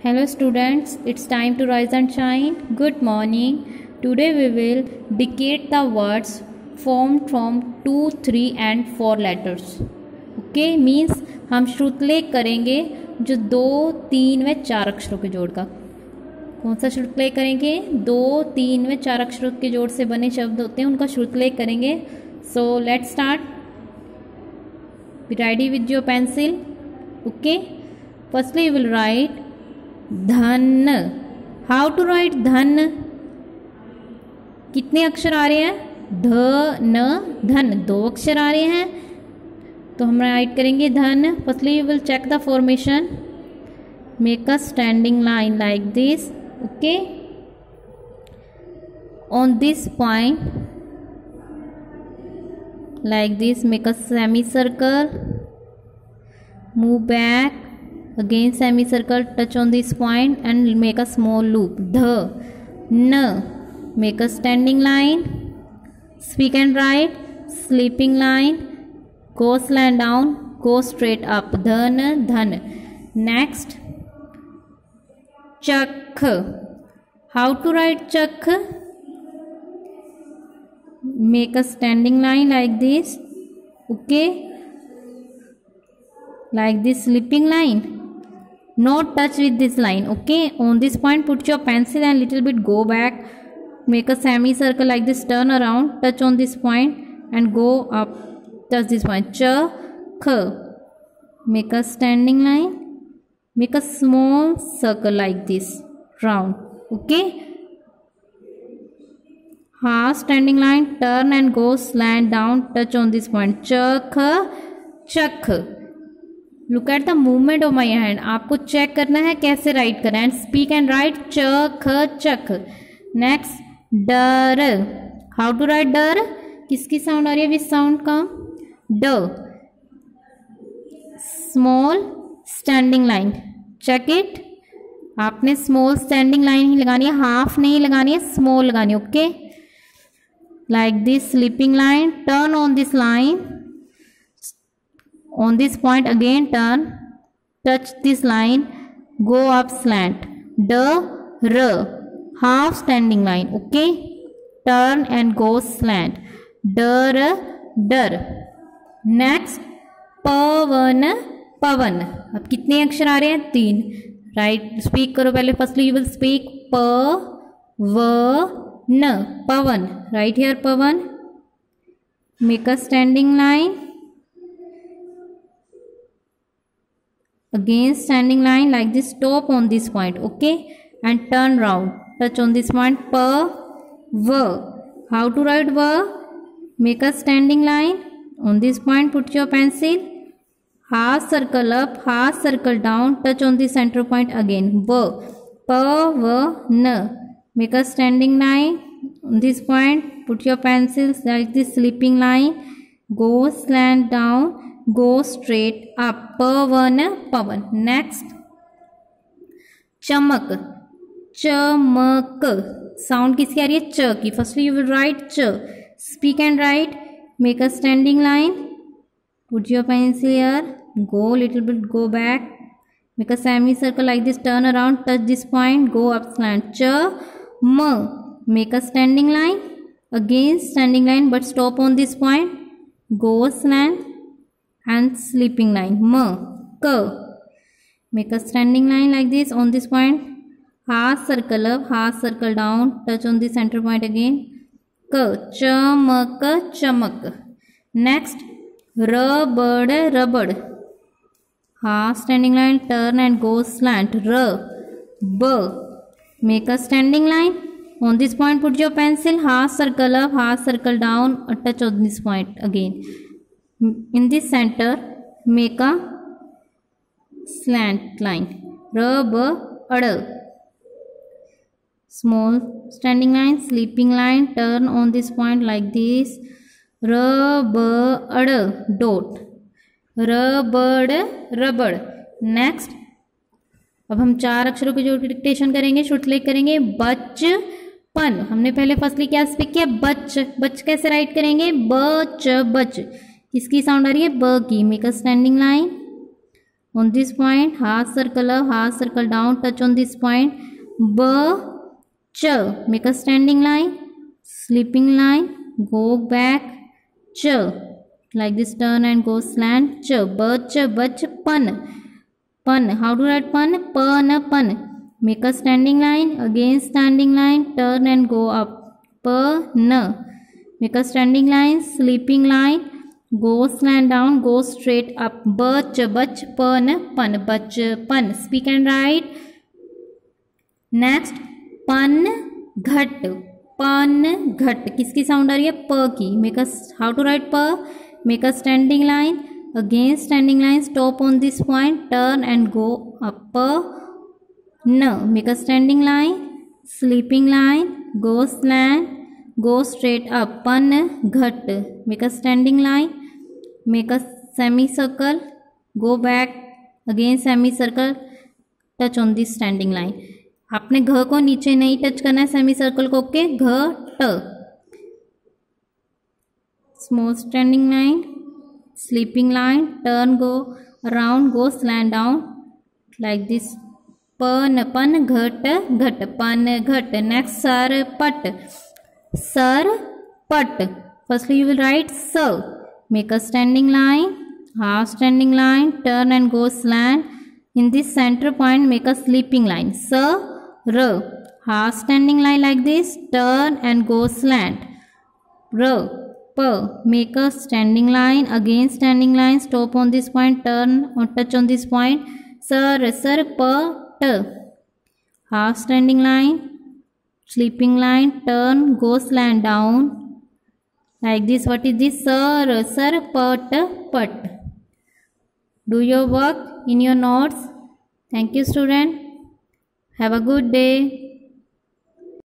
Hello students, it's time to rise and shine. Good morning. Today we will decade the words formed from 2, 3 and 4 letters. Okay, means हम श्रुतलेख करेंगे जो 2, 3 व 4 अक्षरों के जोड़ का। कौन सा श्रुतलेख करेंगे? 2, 3 व 4 अक्षरों के जोड़ से बने शब्द होते हैं उनका श्रुतलेख करेंगे। So let's start. Be ready with your pencil. Okay. Firstly you will write धन। हाउ टू राइट धन? कितने अक्षर आ रहे हैं? ध न धन, 2 अक्षर आ रहे हैं तो हम राइट करेंगे धन। Firstly you will check the formation, make a standing line like this. Okay, on this point like this make a semi circle, move back, again semicircle, touch on this point and make a small loop. Dha, n, make a standing line, speak and write, sleeping line, go slant down, go straight up. Dhan, dhan. Next, chakh. How to write chakh? Make a standing line like this. Okay, like this sleeping line. Not touch with this line. Okay, on this point put your pencil and little bit go back, make a semicircle like this, turn around, touch on this point and go up, touch this point. Ch, kh, make a standing line, make a small circle like this, round. Okay, ha, standing line, turn and go slant down, touch on this point. Ch, kh, chakh. Look at the movement of my hand. आपको check करना है कैसे right करना है। Speak and right च ख चख। Next डर। हाउ टू राइट डर? किसकी साउंड आ रही है? विच साउंड का? ड। Small standing line, check it. आपने स्मॉल स्टैंडिंग लाइन ही लगानी है, हाफ नहीं लगानी है, स्मॉल लगानी है। Okay, like this sleeping line, turn on this line, on this point again turn, touch this line, go up slant. D, r, half standing line. Okay, turn and go slant. Dar, dar. Next, pavan, pavan. अब कितने अक्षर आ रहे हैं? 3. Right, speak करो पहले। Firstly you will speak प व न, पवन। राइट हियर पवन, make a standing line, again standing line like this, stop on this point. Okay, and turn round, touch on this point. Pa va. How to write va? Make a standing line, on this point put your pencil, half circle up, half circle down, touch on the center point again. Va, pa va na, make a standing line, on this point put your pencils like this sleeping line, go slant down, go straight up. Pavan, pavan. Next, chamak, chamak. Sound किसकी आ रही है? च की। Firstly you will write ch. Speak and write. Make a standing line. Put your pencil here. Go little bit, go back. Make a semicircle like this. Turn around. Touch this point. Go up slant. Ch, ma. Make a standing line. Again standing line, but stop on this point. Go slant and sleeping line. Ma, ka. Make a standing line like this, on this point half circle up, half circle down, touch on the center point again. Ka, chamak, chamak. Next, rubber, rubber. Half standing line, turn and go slant. R, b. Make a standing line, on this point put your pencil, half circle up, half circle down, touch on this point again. In this center make a slant line. R, b, ad. Small standing line, sleeping line, turn on this point like this. R, b, ad, dot. Rubber, rubber. Next, अब हम 4 अक्षरों के जोड़ की dictation करेंगे, श्रुतलेख करेंगे। बचपन। हमने पहले फर्स्टली क्या स्पीक किया? बच। बच कैसे राइट करेंगे? बच, बच। किसकी साउंड आ रही है? ब की। Make a standing line, on this point, half circle up, half circle down, touch on this point. B, ch, make a standing line, sleeping line, go back, ch, like this, turn and go slant, ch, bach, bach, pan, pan, how to write pan, pan, pan, make a standing line, again standing line, turn and go up, pan, make a standing line, sleeping line, go slant down, go straight up, bach, bach, pan, pan, bach, pan, speak and write. Next पन घट, पन घट किसकी sound आ रही है, प की. Make a, how to write प, make a standing line, again standing line, stop on this point, turn and go up, प न, make a standing line, sleeping line, go slant, go straight up, पन घट, make a standing line, make a semi circle, go back, again semi circle, touch on this standing line. आपने घ को नीचे नहीं touch करना है, सेमी सर्कल को, ओके, घ ट, small standing line, sleeping line, turn, go around, go स्लैंड down, like this, पन, पन घट, घट, पन घट. नेक्स्ट सर पट, सर पट, फर्स्टली यू विल राइट स, make a standing line, half standing line, turn and go स्लैंड, in this center point make a sleeping line, s, r, half standing line like this, turn and go slant, r, p, make a standing line, again standing line, stop on this point, turn or touch on this point, sir, sir, p, t, half standing line, sleeping line, turn, go slant down, like this. What is this, sir, sir, p, t, put. Do your work in your notes. Thank you, student. Have a good day.